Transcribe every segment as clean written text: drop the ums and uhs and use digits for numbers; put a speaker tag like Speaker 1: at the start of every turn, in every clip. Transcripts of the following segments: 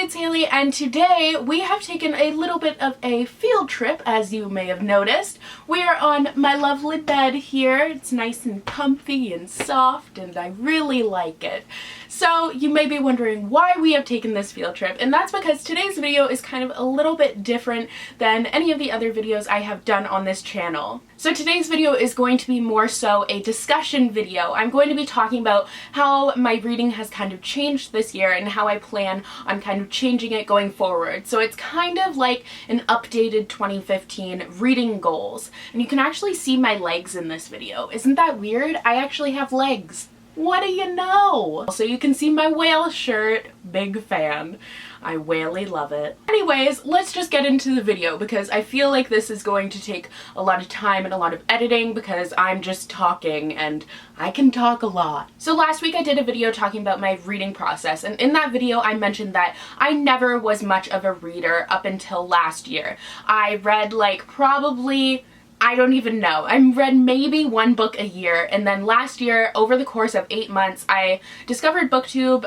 Speaker 1: it's Haley, and today we have taken a little bit of a field trip, as you may have noticed. We are on my lovely bed here. It's nice and comfy and soft, and I really like it. So you may be wondering why we have taken this field trip, and that's because today's video is kind of a little bit different than any of the other videos I have done on this channel. So today's video is going to be more so a discussion video. I'm going to be talking about how my reading has kind of changed this year and how I plan on kind of changing it going forward. So it's kind of like an updated 2015 reading goals. And you can actually see my legs in this video. Isn't that weird? I actually have legs. What do you know? So you can see my whale shirt. Big fan. I whaley love it. Anyways, let's just get into the video because I feel like this is going to take a lot of time and a lot of editing because I'm just talking and I can talk a lot. So last week I did a video talking about my reading process, and in that video I mentioned that I never was much of a reader up until last year. I read like probably, I don't even know. I read maybe one book a year, and then last year, over the course of 8 months, I discovered BookTube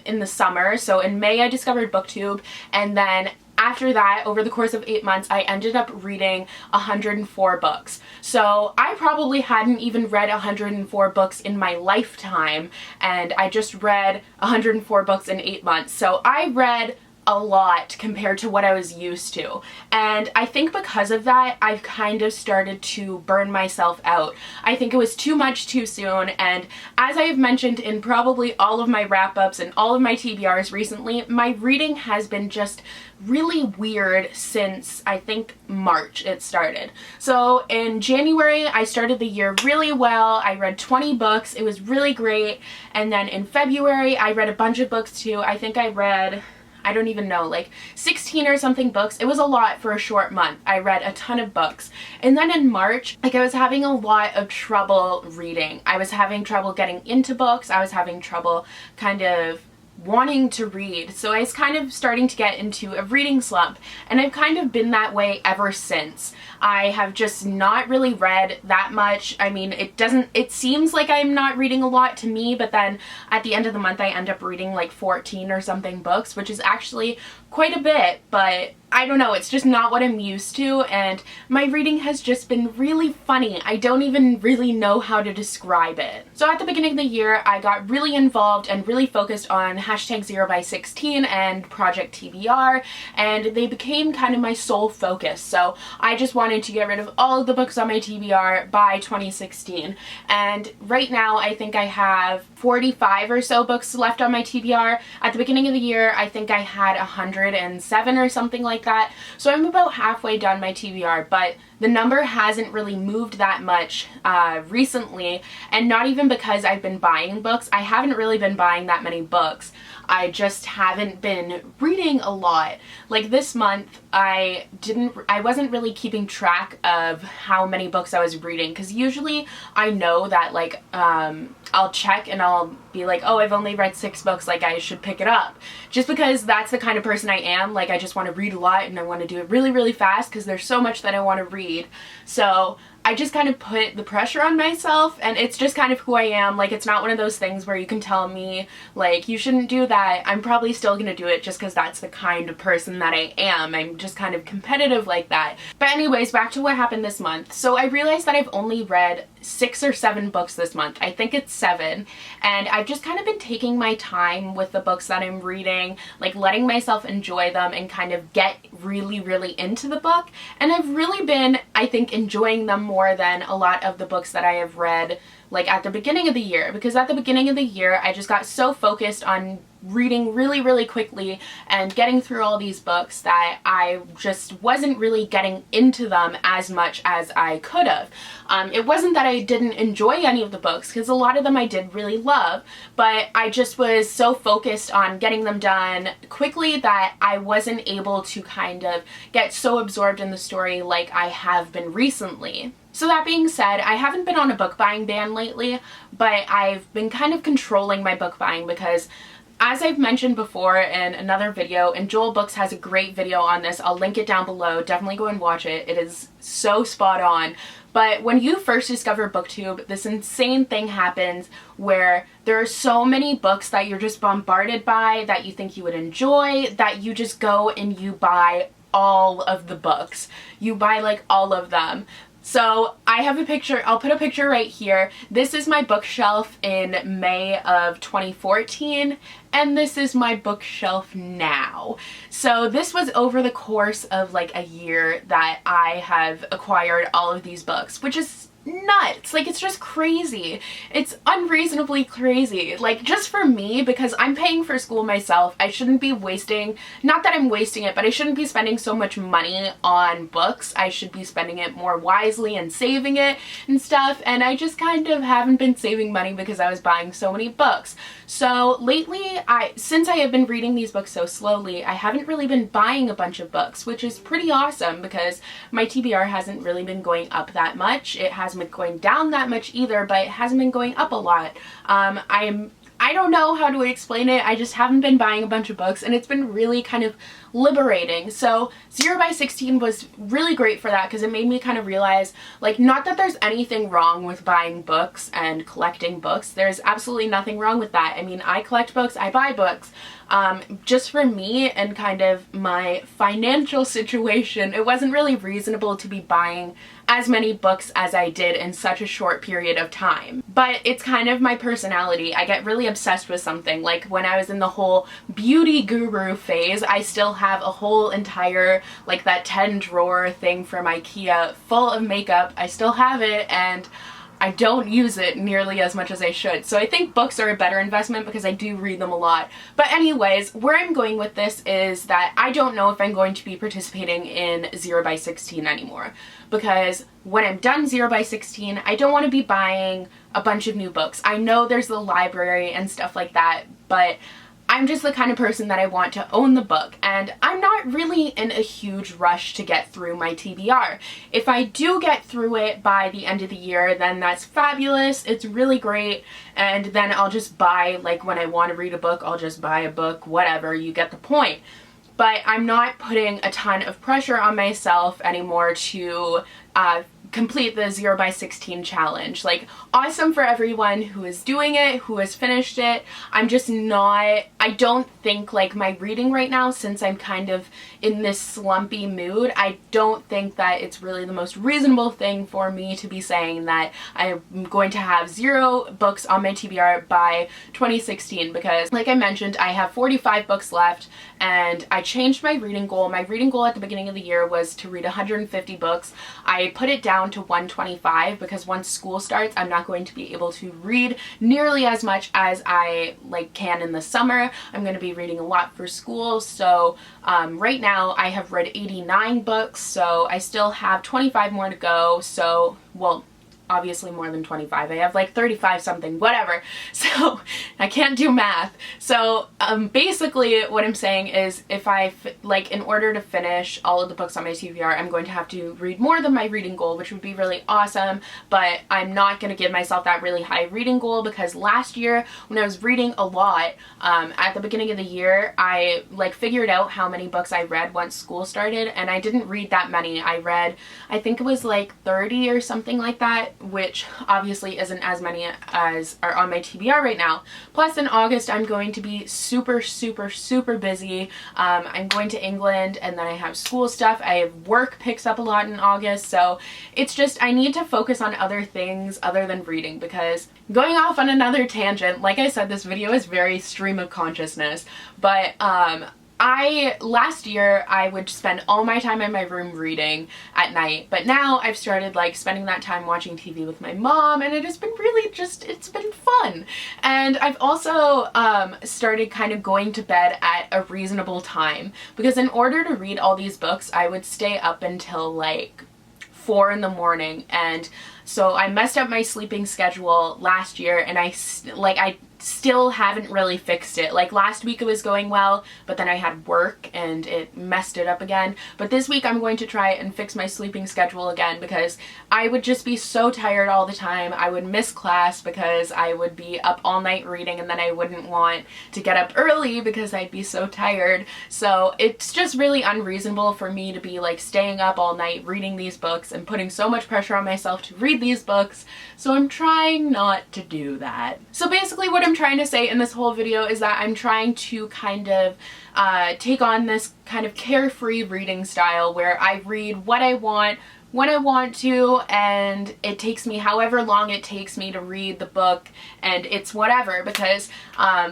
Speaker 1: in the summer. So in May I discovered BookTube, and then after that, over the course of 8 months, I ended up reading 104 books. So I probably hadn't even read 104 books in my lifetime, and I just read 104 books in 8 months. So I read a lot compared to what I was used to, and I think because of that I've kind of started to burn myself out. I think it was too much too soon, and as I have mentioned in probably all of my wrap-ups and all of my TBRs recently, my reading has been just really weird since I think March it started. So in January I started the year really well. I read 20 books. It was really great. And then in February I read a bunch of books too. I think I read, I don't even know, like 16 or something books. It was a lot for a short month. I read a ton of books. And then in March, like I was having a lot of trouble reading. I was having trouble getting into books. I was having trouble kind of wanting to read. So I was kind of starting to get into a reading slump, and I've kind of been that way ever since. I have just not really read that much. I mean, it seems like I'm not reading a lot to me, but then at the end of the month I end up reading like 14 or something books, which is actually quite a bit, but I don't know, it's just not what I'm used to, and my reading has just been really funny. I don't even really know how to describe it. So at the beginning of the year, I got really involved and really focused on #0x16 and Project TBR, and they became kind of my sole focus. So I just wanted to get rid of all of the books on my TBR by 2016, and right now I think I have 45 or so books left on my TBR. At the beginning of the year, I think I had 107 or something like that. So I'm about halfway done my TBR, but the number hasn't really moved that much recently, and not even because I've been buying books. I haven't really been buying that many books. I just haven't been reading a lot. Like this month, I wasn't really keeping track of how many books I was reading, because usually I know that like I'll check and I'll be like, oh, I've only read 6 books, like I should pick it up. Just because that's the kind of person I am. Like I just want to read a lot and I want to do it really, really fast because there's so much that I want to read. So I just kind of put the pressure on myself, and it's just kind of who I am. Like it's not one of those things where you can tell me like you shouldn't do that. I'm probably still gonna do it just because that's the kind of person that I am. I'm just kind of competitive like that. But anyways, back to what happened this month. So I realized that I've only read 6 or 7 books this month. I think it's 7, and I've just kind of been taking my time with the books that I'm reading, like letting myself enjoy them and kind of get really, really into the book. And I've really been, I think, enjoying them more than a lot of the books that I have read like at the beginning of the year, because at the beginning of the year I just got so focused on reading really, really quickly and getting through all these books that I just wasn't really getting into them as much as I could have. It wasn't that I didn't enjoy any of the books, because a lot of them I did really love, but I just was so focused on getting them done quickly that I wasn't able to kind of get so absorbed in the story like I have been recently. So that being said, I haven't been on a book buying ban lately, but I've been kind of controlling my book buying because as I've mentioned before in another video, and Joel Books has a great video on this, I'll link it down below, definitely go and watch it. It is so spot on. But when you first discover BookTube, this insane thing happens where there are so many books that you're just bombarded by, that you think you would enjoy, that you just go and you buy all of the books. You buy like all of them. So I have a picture, I'll put a picture right here. This is my bookshelf in May of 2014, and this is my bookshelf now. So this was over the course of like a year that I have acquired all of these books, which is nuts. Like, it's just crazy. It's unreasonably crazy. Like, just for me, because I'm paying for school myself, I shouldn't be wasting, not that I'm wasting it, but I shouldn't be spending so much money on books. I should be spending it more wisely and saving it and stuff, and I just kind of haven't been saving money because I was buying so many books. So lately, since I have been reading these books so slowly, I haven't really been buying a bunch of books, which is pretty awesome because my TBR hasn't really been going up that much. It hasn't been going down that much either, but it hasn't been going up a lot. I don't know how to explain it. I just haven't been buying a bunch of books, and it's been really kind of liberating. So 0 by 16 was really great for that because it made me kind of realize, like, not that there's anything wrong with buying books and collecting books. There's absolutely nothing wrong with that. I mean, I collect books, I buy books. Just for me and kind of my financial situation, it wasn't really reasonable to be buying as many books as I did in such a short period of time. But it's kind of my personality. I get really obsessed with something. Like when I was in the whole beauty guru phase, I still have a whole entire, like, that 10 drawer thing from IKEA full of makeup. I still have it, and I don't use it nearly as much as I should. So I think books are a better investment because I do read them a lot. But anyways, where I'm going with this is that I don't know if I'm going to be participating in 0 by 16 anymore. Because when I'm done 0 by 16, I don't want to be buying a bunch of new books. I know there's the library and stuff like that, but I'm just the kind of person that I want to own the book, and I'm not really in a huge rush to get through my TBR. If I do get through it by the end of the year, then that's fabulous, it's really great, and then I'll just buy, like, when I want to read a book, I'll just buy a book, whatever, you get the point. But I'm not putting a ton of pressure on myself anymore to complete the 0 by 16 challenge. Like, awesome for everyone who is doing it, who has finished it. I'm just not, I don't think, like, my reading right now, since I'm kind of in this slumpy mood, I don't think that it's really the most reasonable thing for me to be saying that I'm going to have 0 books on my TBR by 2016, because like I mentioned, I have 45 books left, and I changed my reading goal. My reading goal at the beginning of the year was to read 150 books. I put it down to 125 because once school starts, I'm not going to be able to read nearly as much as I can in the summer. I'm going to be reading a lot for school. So right now I have read 89 books, so I still have 25 more to go. So, well, obviously more than 25. I have like 35 something, whatever. So I can't do math. So basically what I'm saying is, if in order to finish all of the books on my TBR, I'm going to have to read more than my reading goal, which would be really awesome, but I'm not going to give myself that really high reading goal because last year when I was reading a lot, at the beginning of the year, I figured out how many books I read once school started, and I didn't read that many. I read, I think it was like 30 or something like that, which obviously isn't as many as are on my TBR right now. Plus in August I'm going to be super busy. I'm going to England, and then I have school stuff. I have work picks up a lot in August, so it's just, I need to focus on other things other than reading. Because going off on another tangent, like I said, this video is very stream of consciousness, but last year I would spend all my time in my room reading at night, but now I've started spending that time watching TV with my mom, and it has been really it's been fun. And I've also started kind of going to bed at a reasonable time, because in order to read all these books I would stay up until 4 in the morning, and So I messed up my sleeping schedule last year, and I still haven't really fixed it. Like last week it was going well, but then I had work and it messed it up again. But this week I'm going to try and fix my sleeping schedule again, because I would just be so tired all the time. I would miss class because I would be up all night reading, and then I wouldn't want to get up early because I'd be so tired. So it's just really unreasonable for me to be like staying up all night reading these books and putting so much pressure on myself to read these books. So I'm trying not to do that. So basically what I'm trying to say in this whole video is that I'm trying to kind of take on this kind of carefree reading style where I read what I want, when I want to, and it takes me however long it takes me to read the book, and it's whatever, because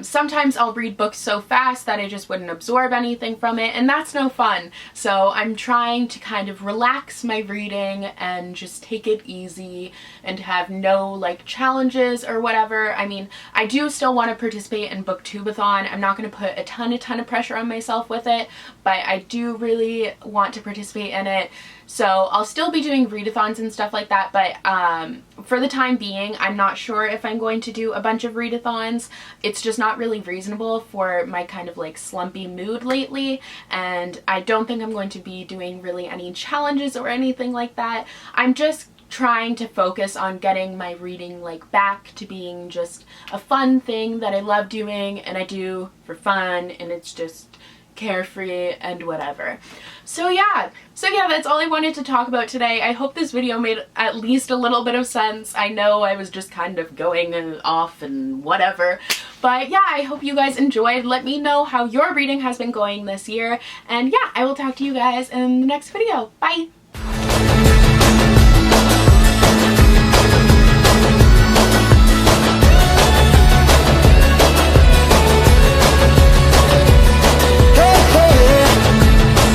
Speaker 1: sometimes I'll read books so fast that I just wouldn't absorb anything from it, and that's no fun. So I'm trying to kind of relax my reading and just take it easy and have no like challenges or whatever. I mean, I do still want to participate in Booktubeathon. I'm not going to put a ton of pressure on myself with it, but I do really want to participate in it. So I'll still be doing readathons and stuff like that, but for the time being, I'm not sure if I'm going to do a bunch of readathons. It's just not really reasonable for my kind of like slumpy mood lately, and I don't think I'm going to be doing really any challenges or anything like that. I'm just trying to focus on getting my reading like back to being just a fun thing that I love doing and I do for fun, and it's just carefree and whatever. So yeah, that's all I wanted to talk about today. I hope this video made at least a little bit of sense. I know I was just kind of going off and whatever, but yeah, I hope you guys enjoyed. Let me know how your reading has been going this year, and yeah, I will talk to you guys in the next video. Bye!